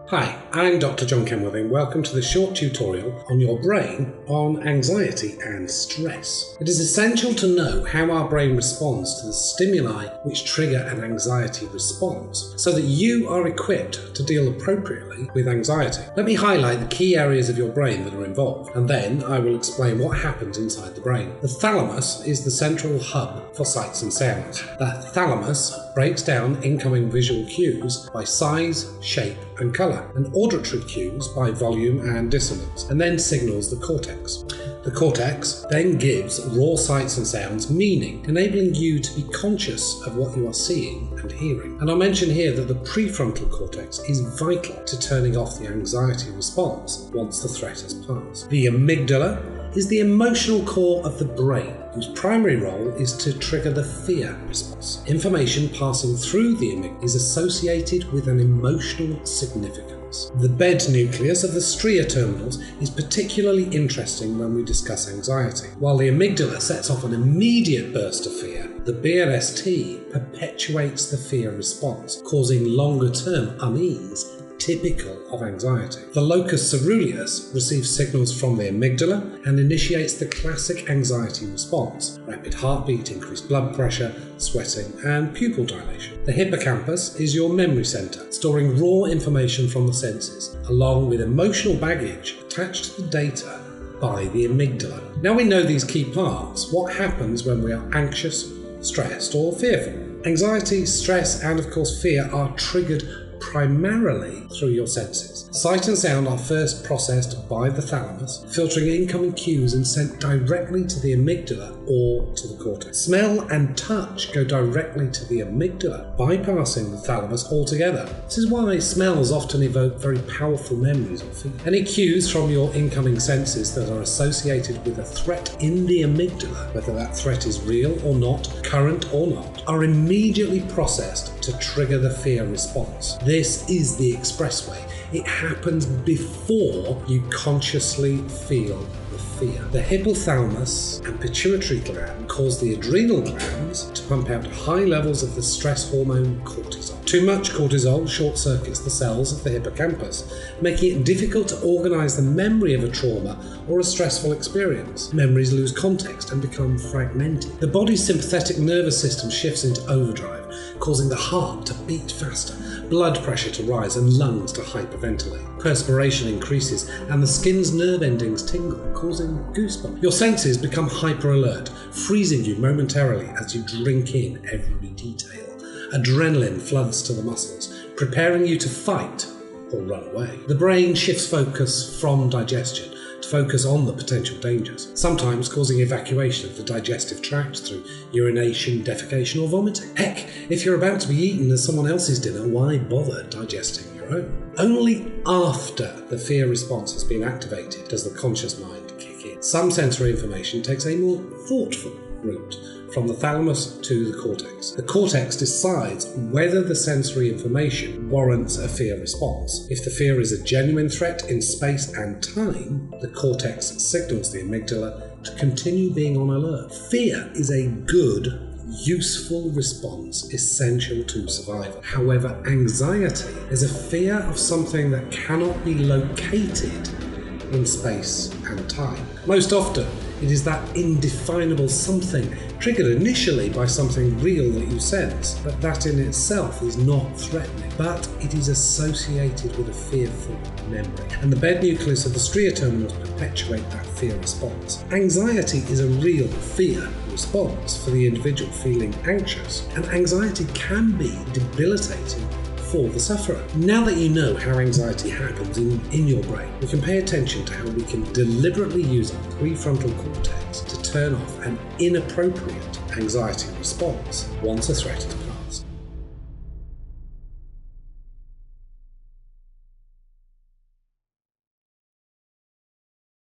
Hi, I'm Dr. John Kenworthy. Welcome to this short tutorial on your brain on anxiety and stress. It is essential to know how our brain responds to the stimuli which trigger an anxiety response so that you are equipped to deal appropriately with anxiety. Let me highlight the key areas of your brain that are involved, and then I will explain what happens inside the brain. The thalamus is the central hub for sights and sounds. The thalamus breaks down incoming visual cues by size, shape, and colour, and auditory cues by volume and dissonance, and then signals the cortex. The cortex then gives raw sights and sounds meaning, enabling you to be conscious of what you are seeing and hearing. And I'll mention here that the prefrontal cortex is vital to turning off the anxiety response once the threat has passed. The amygdala is the emotional core of the brain, whose primary role is to trigger the fear response. Information passing through the amygdala is associated with an emotional significance. The bed nucleus of the stria terminals is particularly interesting when we discuss anxiety. While the amygdala sets off an immediate burst of fear, the BRST perpetuates the fear response, causing longer-term unease typical of anxiety. The locus coeruleus receives signals from the amygdala and initiates the classic anxiety response: rapid heartbeat, increased blood pressure, sweating, and pupil dilation. The hippocampus is your memory center, storing raw information from the senses, along with emotional baggage attached to the data by the amygdala. Now we know these key parts. What happens when we are anxious, stressed, or fearful? Anxiety, stress, and of course fear are triggered primarily through your senses. Sight and sound are first processed by the thalamus, filtering incoming cues and sent directly to the amygdala or to the cortex. Smell and touch go directly to the amygdala, bypassing the thalamus altogether. This is why smells often evoke very powerful memories or feelings. Any cues from your incoming senses that are associated with a threat in the amygdala, whether that threat is real or not, current or not, are immediately processed to trigger the fear response. This is the expressway. It happens before you consciously feel the fear. The hypothalamus and pituitary gland cause the adrenal glands to pump out high levels of the stress hormone cortisol. Too much cortisol short-circuits the cells of the hippocampus, making it difficult to organize the memory of a trauma or a stressful experience. Memories lose context and become fragmented. The body's sympathetic nervous system shifts into overdrive, causing the heart to beat faster, blood pressure to rise, and lungs to hyperventilate. Perspiration increases and the skin's nerve endings tingle, causing goosebumps. Your senses become hyper-alert, freezing you momentarily as you drink in every detail. Adrenaline floods to the muscles, preparing you to fight or run away. The brain shifts focus from digestion to focus on the potential dangers, sometimes causing evacuation of the digestive tract through urination, defecation, or vomiting. Heck, if you're about to be eaten as someone else's dinner, why bother digesting your own? Only after the fear response has been activated does the conscious mind kick in. Some sensory information takes a more thoughtful route from the thalamus to the cortex. The cortex decides whether the sensory information warrants a fear response. If the fear is a genuine threat in space and time, the cortex signals the amygdala to continue being on alert. Fear is a good, useful response essential to survival. However, anxiety is a fear of something that cannot be located in space and time. Most often, it is that indefinable something triggered initially by something real that you sense, but that in itself is not threatening, but it is associated with a fearful memory. And the bed nucleus of the stria terminals perpetuate that fear response. Anxiety is a real fear response for the individual feeling anxious, and anxiety can be debilitating for the sufferer. Now that you know how anxiety happens in your brain, we can pay attention to how we can deliberately use our prefrontal cortex to turn off an inappropriate anxiety response once a threat is